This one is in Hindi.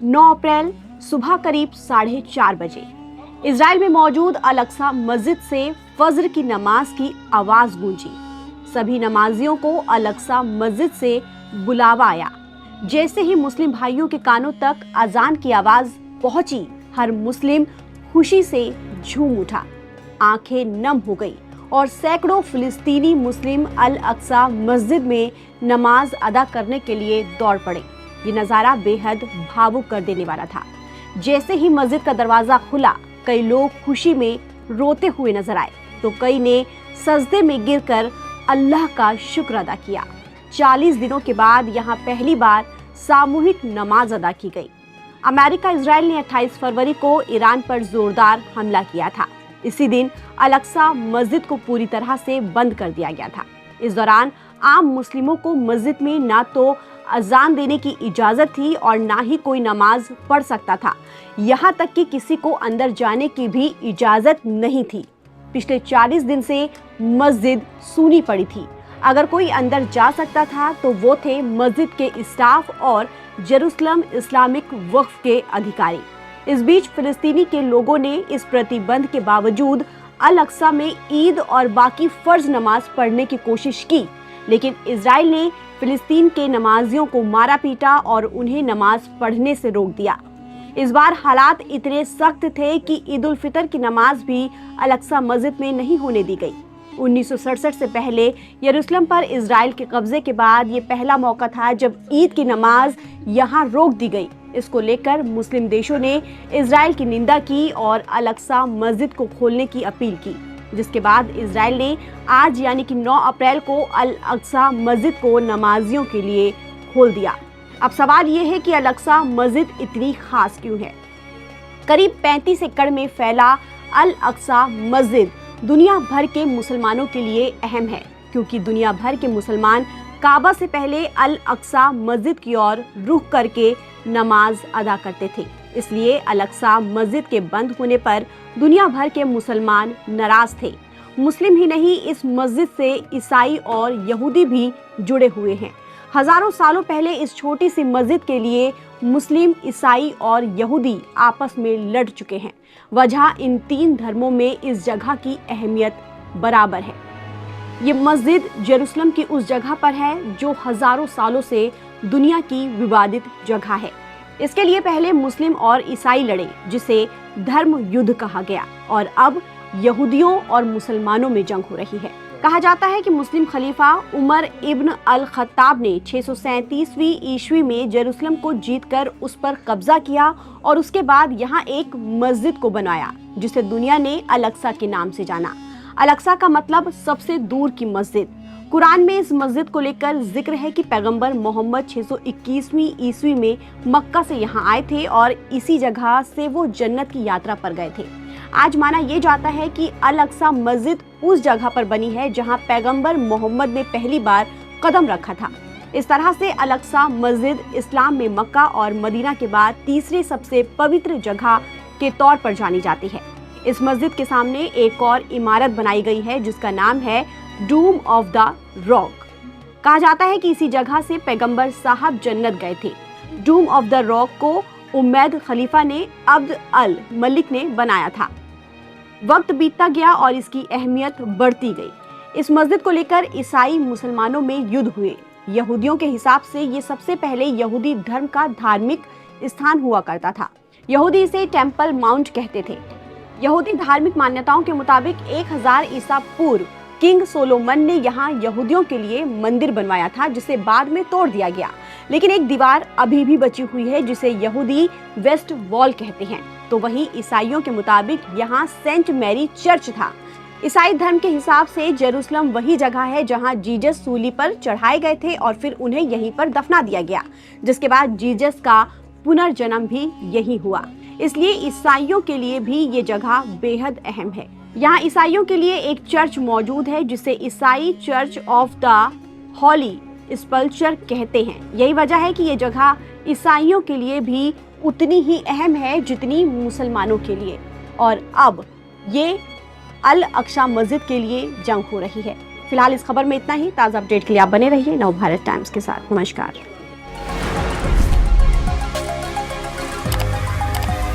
9 अप्रैल सुबह करीब 4:30 बजे इजराइल में मौजूद अल-अक्सा मस्जिद से फज्र की नमाज की आवाज गूंजी। सभी नमाजियों को अल-अक्सा मस्जिद से बुलावा आया। जैसे ही मुस्लिम भाइयों के कानों तक अजान की आवाज पहुंची, हर मुस्लिम खुशी से झूम उठा, आंखें नम हो गई और सैकड़ों फिलिस्तीनी मुस्लिम अल-अक्सा मस्जिद में नमाज अदा करने के लिए दौड़ पड़े। ये नज़ारा बेहद भावुक कर देने वाला था। जैसे ही मस्जिद का दरवाजा खुला, कई लोग खुशी में रोते हुए नजर आए, तो कई ने सजदे में गिरकर अल्लाह का शुक्र अदा किया। 40 दिनों के बाद यहाँ पहली बार सामूहिक नमाज अदा की गई। अमेरिका इजराइल ने 28 फरवरी को ईरान पर जोरदार हमला किया था। इसी दिन अल-अक्सा मस्जिद को पूरी तरह से बंद कर दिया गया था। इस दौरान आम मुस्लिमों को मस्जिद में ना तो अजान देने की इजाजत थी और ना ही कोई नमाज पढ़ सकता था। यहाँ तक कि किसी को अंदर जाने की भी इजाजत नहीं थी। पिछले 40 दिन से मस्जिद सूनी पड़ी थी। अगर कोई अंदर जा सकता था तो वो थे मस्जिद के स्टाफ और जेरूसलम इस्लामिक वक्फ के अधिकारी। इस बीच फिलिस्तीनी के लोगों ने इस प्रतिबंध के बावजूद अल-अक्सा में ईद और बाकी फर्ज नमाज पढ़ने की कोशिश की, लेकिन इजराइल ने फिलिस्तीन के नमाजियों को मारा पीटा और उन्हें नमाज पढ़ने से रोक दिया। इस बार हालात इतने सख्त थे कि ईद उल फितर की नमाज भी अल-अक्सा मस्जिद में नहीं होने दी गई। 1967 से पहले यरूशलेम पर इजराइल के कब्जे के बाद ये पहला मौका था जब ईद की नमाज यहाँ रोक दी गई। इसको लेकर मुस्लिम देशों ने इजराइल की निंदा की और अल-अक्सा मस्जिद को खोलने की अपील की, जिसके बाद इजराइल ने आज यानी कि 9 अप्रैल को अल-अक्सा मस्जिद को नमाजियों के लिए खोल दिया। अब सवाल ये है कि अल-अक्सा मस्जिद इतनी खास क्यों है? करीब 35 एकड़ में फैला अल-अक्सा मस्जिद दुनिया भर के मुसलमानों के लिए अहम है, क्योंकि दुनिया भर के मुसलमान काबा से पहले अल-अक्सा मस्जिद की ओर रुख करके नमाज अदा करते थे। इसलिए अल-अक्सा मस्जिद के बंद होने पर दुनिया भर के मुसलमान नाराज थे। मुस्लिम ही नहीं, इस मस्जिद से ईसाई और यहूदी भी जुड़े हुए हैं। हजारों सालों पहले इस छोटी सी मस्जिद के लिए मुस्लिम, ईसाई और यहूदी आपस में लड़ चुके हैं। वजह इन 3 धर्मों में इस जगह की अहमियत बराबर है। ये मस्जिद जेरूसलम की उस जगह पर है जो हजारों सालों से दुनिया की विवादित जगह है। इसके लिए पहले मुस्लिम और ईसाई लड़े, जिसे धर्म युद्ध कहा गया, और अब यहूदियों और मुसलमानों में जंग हो रही है। कहा जाता है कि मुस्लिम खलीफा उमर इब्न अल खत्ताब ने 637वीं ईस्वी में जेरूसलम को जीतकर उस पर कब्जा किया और उसके बाद यहाँ एक मस्जिद को बनाया, जिसे दुनिया ने अल-अक्सा के नाम से जाना। अल-अक्सा का मतलब सबसे दूर की मस्जिद। कुरान में इस मस्जिद को लेकर जिक्र है कि पैगंबर मोहम्मद 621वीं ईस्वी में मक्का से यहाँ आए थे और इसी जगह से वो जन्नत की यात्रा पर गए थे। आज माना ये जाता है कि अल-अक्सा मस्जिद उस जगह पर बनी है जहाँ पैगंबर मोहम्मद ने पहली बार कदम रखा था। इस तरह से अल-अक्सा मस्जिद इस्लाम में मक्का और मदीना के बाद तीसरी सबसे पवित्र जगह के तौर पर जानी जाती है। इस मस्जिद के सामने एक और इमारत बनाई गई है जिसका नाम है डूम ऑफ द रॉक। कहा जाता है कि इसी जगह से पैगंबर साहब जन्नत गए थे। डूम ऑफ द रॉक को उमैद खलीफा ने अब्द अल मलिक ने बनाया था। वक्त बीतता गया और इसकी अहमियत बढ़ती गई। इस मस्जिद को लेकर ईसाई मुसलमानों में युद्ध हुए। यहूदियों के हिसाब से ये सबसे पहले यहूदी धर्म का धार्मिक स्थान हुआ करता था। यहूदी इसे टेम्पल माउंट कहते थे। यहूदी धार्मिक मान्यताओं के मुताबिक 1000 ईसा पूर्व किंग सोलोमन ने यहाँ यहूदियों के लिए मंदिर बनवाया था, जिसे बाद में तोड़ दिया गया। लेकिन एक दीवार अभी भी बची हुई है जिसे यहूदी वेस्ट वॉल कहते हैं। तो वहीं ईसाइयों के मुताबिक यहाँ सेंट मैरी चर्च था। ईसाई धर्म के हिसाब से जेरूसलम वही जगह है जहाँ जीसस सूली पर चढ़ाए गए थे और फिर उन्हें यहीं पर दफना दिया गया, जिसके बाद जीसस का पुनर्जन्म भी यही हुआ। इसलिए ईसाइयों के लिए भी ये जगह बेहद अहम है। यहाँ ईसाइयों के लिए एक चर्च मौजूद है जिसे ईसाई चर्च ऑफ द हॉली स्पल्चर कहते हैं। यही वजह है कि ये जगह ईसाइयों के लिए भी उतनी ही अहम है जितनी मुसलमानों के लिए। और अब ये अल-अक्सा मस्जिद के लिए जंग हो रही है। फिलहाल इस खबर में इतना ही। ताज़ा अपडेट के लिए आप बने रहिए नवभारत टाइम्स के साथ। नमस्कार।